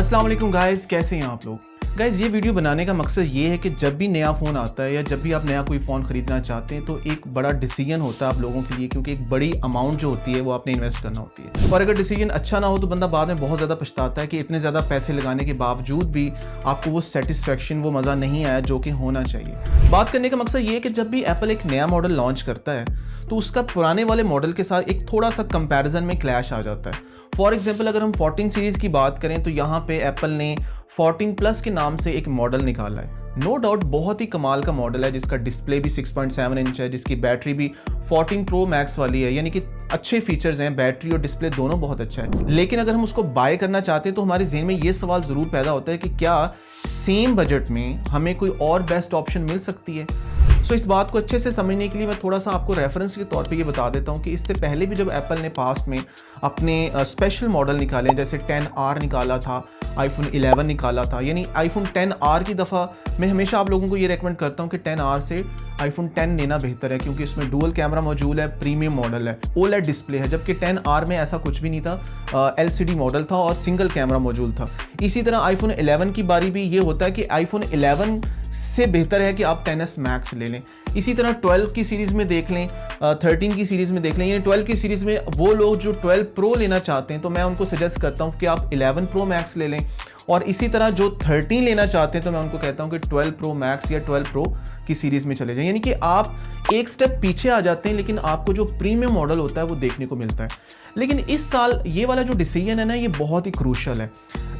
अस्सलाम वालेकुम गाइस, कैसे हैं आप लोग। गाइस, ये वीडियो बनाने का मकसद ये है कि जब भी नया फ़ोन आता है या जब भी आप नया कोई फ़ोन ख़रीदना चाहते हैं तो एक बड़ा डिसीजन होता है आप लोगों के लिए, क्योंकि एक बड़ी अमाउंट जो होती है वो आपने इन्वेस्ट करना होती है। और अगर डिसीजन अच्छा ना हो तो बंदा बाद में बहुत ज़्यादा पछताता है कि इतने ज़्यादा पैसे लगाने के बावजूद भी आपको वो सेटिस्फेक्शन, वो मज़ा नहीं आया जो कि होना चाहिए। बात करने का मकसद ये है कि जब भी एप्पल एक नया मॉडल लॉन्च करता है तो उसका पुराने वाले मॉडल के साथ एक थोड़ा सा कंपैरिजन में क्लैश आ जाता है। फॉर एग्जाम्पल, अगर हम 14 सीरीज़ की बात करें तो यहाँ पे एप्पल ने 14 प्लस के नाम से एक मॉडल निकाला है। नो डाउट बहुत ही कमाल का मॉडल है, जिसका डिस्प्ले भी 6.7 इंच है, जिसकी बैटरी भी 14 प्रो मैक्स वाली है, यानी कि अच्छे फीचर्स हैं, बैटरी और डिस्प्ले दोनों बहुत अच्छा है। लेकिन अगर हम उसको बाय करना चाहते हैं तो हमारे ज़हन में ये सवाल ज़रूर पैदा होता है कि क्या सेम बजट में हमें कोई और बेस्ट ऑप्शन मिल सकती है। सो इस बात को अच्छे से समझने के लिए मैं थोड़ा सा आपको रेफरेंस के तौर पे ये बता देता हूँ कि इससे पहले भी जब एप्पल ने पास्ट में अपने स्पेशल मॉडल निकाले, जैसे 10R निकाला था, आईफोन 11 निकाला था, यानी आईफोन 10R की दफ़ा मैं हमेशा आप लोगों को ये रेकमेंड करता हूँ कि 10R से आईफोन 10 लेना बेहतर है, क्योंकि इसमें डुअल कैमरा मौजूद है, प्रीमियम मॉडल है, OLED डिस्प्ले है, जबकि 10R में ऐसा कुछ भी नहीं था, LCD मॉडल था और सिंगल कैमरा मौजूद था। इसी तरह आईफोन 11 की बारी भी ये होता है कि आईफोन 11 से बेहतर है कि आप 10s मैक्स ले लें। इसी तरह 12 की सीरीज़ में देख लें, 13 की सीरीज़ में देख लें, यानी 12 की सीरीज़ में वो लोग जो 12 प्रो लेना चाहते हैं तो मैं उनको सजेस्ट करता हूँ कि आप 11 प्रो मैक्स ले लें, और इसी तरह जो 13 लेना चाहते हैं तो मैं उनको कहता हूँ कि 12 प्रो मैक्स या 12 प्रो की सीरीज़ में चले जाएं। यानी कि आप एक स्टेप पीछे आ जाते हैं, लेकिन आपको जो प्रीमियम मॉडल होता है वो देखने को मिलता है। लेकिन इस साल ये वाला जो डिसीजन है ना, ये बहुत ही क्रूशल है।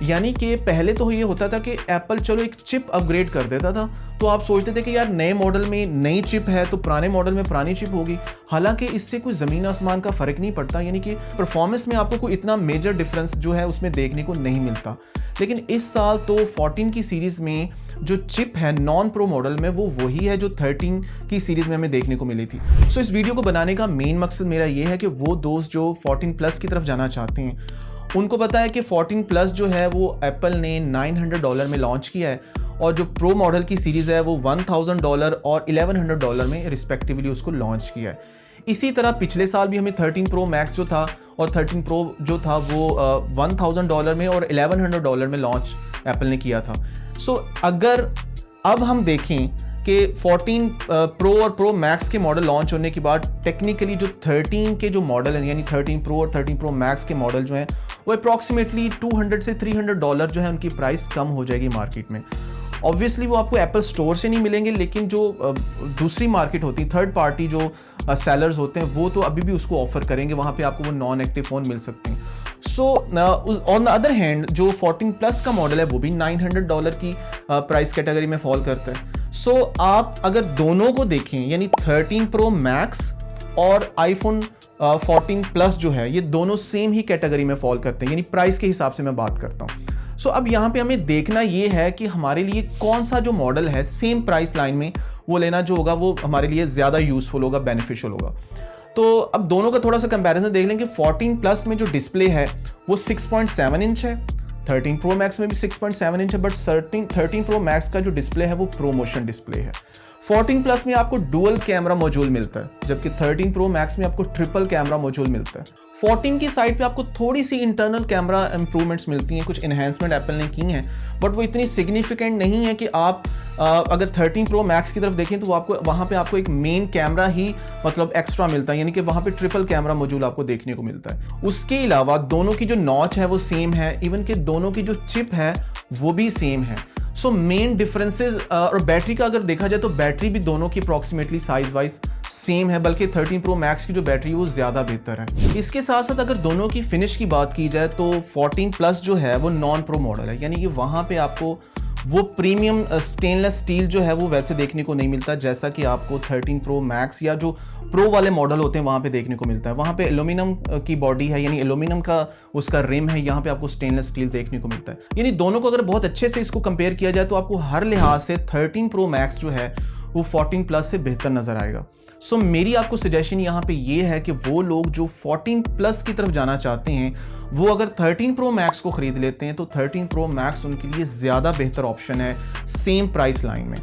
यानी कि पहले तो ये होता था कि एप्पल चलो एक चिप अपग्रेड कर देता था, तो आप सोचते थे कि यार नए मॉडल में नई चिप है तो पुराने मॉडल में पुरानी चिप होगी। हालांकि इससे कोई ज़मीन आसमान का फ़र्क नहीं पड़ता, यानी कि परफॉर्मेंस में आपको कोई इतना मेजर डिफरेंस जो है उसमें देखने को नहीं मिलता। लेकिन इस साल तो 14 की सीरीज़ में जो चिप है नॉन प्रो मॉडल में वो वही है जो 13 की सीरीज़ में हमें देखने को मिली थी। सो इस वीडियो को बनाने का मेन मकसद मेरा ये है कि वो दोस्त जो 14 प्लस की तरफ जाना चाहते हैं उनको पता है कि 14 प्लस जो है वो एप्पल ने $900 में लॉन्च किया है, और जो प्रो मॉडल की सीरीज़ है वो $1000 और $1100 में रिस्पेक्टिवली उसको लॉन्च किया है। इसी तरह पिछले साल भी हमें 13 प्रो मैक्स जो था और 13 प्रो जो था वो $1000 में और $1100 में लॉन्च एप्पल ने किया था। सो अगर अब हम देखें कि 14 प्रो और प्रो मैक्स के मॉडल लॉन्च होने के बाद टेक्निकली जो 13 के जो मॉडल हैं, यानी 13 प्रो और 13 प्रो मैक्स के मॉडल जो हैं वो अप्रॉक्सीमेटली $200 से $300 जो है उनकी प्राइस कम हो जाएगी मार्केट में। ऑब्वियसली वो आपको एप्पल स्टोर से नहीं मिलेंगे, लेकिन जो दूसरी मार्केट होती है, थर्ड पार्टी जो सेलर्स होते हैं वो तो अभी भी उसको ऑफर करेंगे, वहाँ पे आपको वो नॉन एक्टिव फ़ोन मिल सकते हैं। So on the other hand जो 14 प्लस का मॉडल है वो भी $900 की प्राइस कैटेगरी में फॉल करता है। सो आप अगर दोनों को देखें, यानी 13 प्रो मैक्स और आईफोन 14 प्लस जो है, ये दोनों सेम ही कैटेगरी में फॉल करते हैं, यानी प्राइस के हिसाब से मैं बात करता हूँ। सो अब यहाँ पे हमें देखना ये है कि हमारे लिए कौन सा जो मॉडल है सेम प्राइस लाइन में वो लेना जो होगा वो हमारे लिए ज़्यादा यूजफुल होगा, बेनिफिशियल होगा। तो अब दोनों का थोड़ा सा कंपैरिजन देख लें कि 14 प्लस में जो डिस्प्ले है वो 6.7 इंच है, 13 प्रो मैक्स में भी 6.7 इंच है, बट 13 प्रो मैक्स का जो डिस्प्ले है वो प्रो मोशन डिस्प्ले है। 14 प्लस में आपको डुअल कैमरा मॉड्यूल मिलता है, जबकि 13 प्रो मैक्स में आपको ट्रिपल कैमरा मॉड्यूल मिलता है। 14 की साइड पे आपको थोड़ी सी इंटरनल कैमरा इंप्रूवमेंट्स मिलती हैं, कुछ इन्हेंसमेंट एप्पल ने की हैं, बट वो इतनी सिग्निफिकेंट नहीं है कि आप अगर 13 प्रो मैक्स की तरफ देखें तो आपको वहाँ पे आपको एक मेन कैमरा ही मतलब एक्स्ट्रा मिलता है, यानी कि वहाँ पे ट्रिपल कैमरा मॉड्यूल आपको देखने को मिलता है। उसके अलावा दोनों की जो नॉच है वो सेम है, इवन कि दोनों की जो चिप है वो भी सेम है। सो मेन डिफरेंसेस, और बैटरी का अगर देखा जाए तो बैटरी भी दोनों की अप्रॉक्सीमेटली साइज वाइज सेम है, बल्कि 13 प्रो मैक्स की जो बैटरी है वो ज़्यादा बेहतर है। इसके साथ साथ अगर दोनों की फिनिश की बात की जाए तो 14 प्लस जो है वो नॉन प्रो मॉडल है, यानी कि वहाँ पे आपको वो प्रीमियम स्टेनलेस स्टील जो है वो वैसे देखने को नहीं मिलता जैसा कि आपको 13 प्रो मैक्स या जो प्रो वाले मॉडल होते हैं वहाँ पे देखने को मिलता है। वहाँ पे एल्यूमिनियम की बॉडी है, यानी एल्यूमिनियम का उसका रिम है, यहाँ पे आपको स्टेनलेस स्टील देखने को मिलता है। यानी दोनों को अगर बहुत अच्छे से इसको कंपेयर किया जाए तो आपको हर लिहाज से 13 प्रो मैक्स जो है वो 14 प्लस से बेहतर नजर आएगा। सो मेरी आपको सजेशन यहाँ पे ये है कि वो लोग जो 14 प्लस की तरफ जाना चाहते हैं वो अगर 13 प्रो मैक्स को खरीद लेते हैं तो 13 प्रो मैक्स उनके लिए ज़्यादा बेहतर ऑप्शन है सेम प्राइस लाइन में।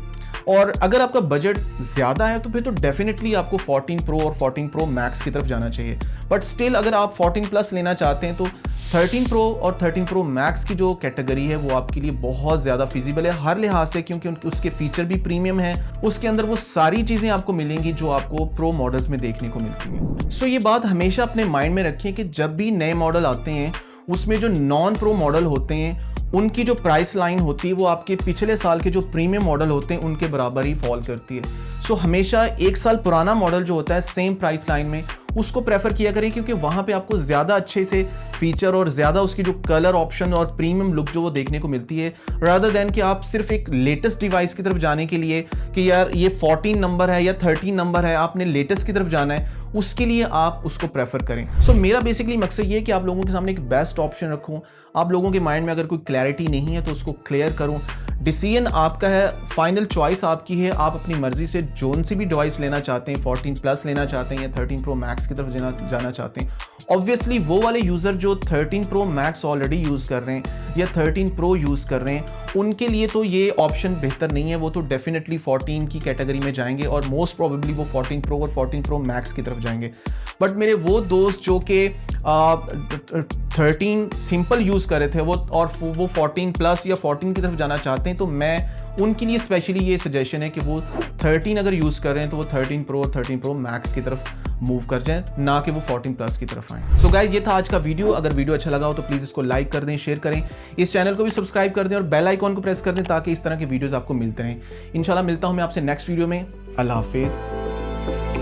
और अगर आपका बजट ज़्यादा है तो फिर तो डेफिनेटली आपको 14 प्रो और 14 प्रो मैक्स की तरफ जाना चाहिए। बट स्टिल अगर आप 14 प्लस लेना चाहते हैं तो 13 प्रो और 13 प्रो मैक्स की जो कैटेगरी है वो आपके लिए बहुत ज़्यादा फिजिबल है हर लिहाज से, क्योंकि उसके फीचर भी प्रीमियम है, उसके अंदर वो सारी चीज़ें आपको मिलेंगी जो आपको प्रो मॉडल्स में देखने को मिलती हैं। सो ये बात हमेशा अपने माइंड में रखिए कि जब भी नए मॉडल आते हैं उसमें जो नॉन प्रो मॉडल होते हैं उनकी जो प्राइस लाइन होती है वो आपके पिछले साल के जो प्रीमियम मॉडल होते हैं उनके बराबर ही फॉल करती है। सो हमेशा एक साल पुराना मॉडल जो होता है सेम प्राइस लाइन में उसको प्रेफर किया करें, क्योंकि वहां पे आपको ज़्यादा अच्छे से फीचर और ज़्यादा उसकी जो कलर ऑप्शन और प्रीमियम लुक जो वो देखने को मिलती है, रादर देन कि आप सिर्फ एक लेटेस्ट डिवाइस की तरफ जाने के लिए कि यार ये 14 नंबर है या 13 नंबर है, आपने लेटेस्ट की तरफ जाना है, उसके लिए आप उसको प्रेफर करें। सो मेरा बेसिकली मकसद ये है कि आप लोगों के सामने एक बेस्ट ऑप्शन रखूं, आप लोगों के माइंड में अगर कोई क्लैरिटी नहीं है तो उसको क्लियर करूं। डिसीजन आपका है, फाइनल चॉइस आपकी है, आप अपनी मर्जी से जोन सी भी डिवाइस लेना चाहते हैं, 14 प्लस लेना चाहते हैं या 13 प्रो मैक्स की तरफ जाना चाहते हैं। ऑब्वियसली वो वाले यूज़र जो 13 प्रो मैक्स ऑलरेडी यूज़ कर रहे हैं या 13 प्रो यूज़ कर रहे हैं उनके लिए तो ये ऑप्शन बेहतर नहीं है, वो तो डेफिनेटली 14 की कैटेगरी में जाएंगे और मोस्ट प्रोबेबली वो 14 प्रो और 14 प्रो मैक्स की तरफ जाएंगे। बट मेरे वो दोस्त जो कि 13 सिंपल यूज़ कर रहे थे वो 14 प्लस या 14 की तरफ जाना चाहते हैं, तो मैं उनके लिए स्पेशली ये सजेशन है कि वो 13 अगर यूज़ कर रहे हैं तो वो 13 प्रो और 13 प्रो मैक्स की तरफ मूव कर जाएं, ना कि वो 14 प्लस की तरफ आएं। सो गाइस ये था आज का वीडियो। अगर वीडियो अच्छा लगा हो तो प्लीज़ इसको लाइक कर दें, शेयर करें, इस चैनल को भी सब्सक्राइब कर दें और बेल आइकॉन को प्रेस कर दें ताकि इस तरह के वीडियोज़ आपको मिलते रहें। इंशाल्लाह मिलता हूं मैं आपसे नेक्स्ट वीडियो में। अल्लाह हाफिज़।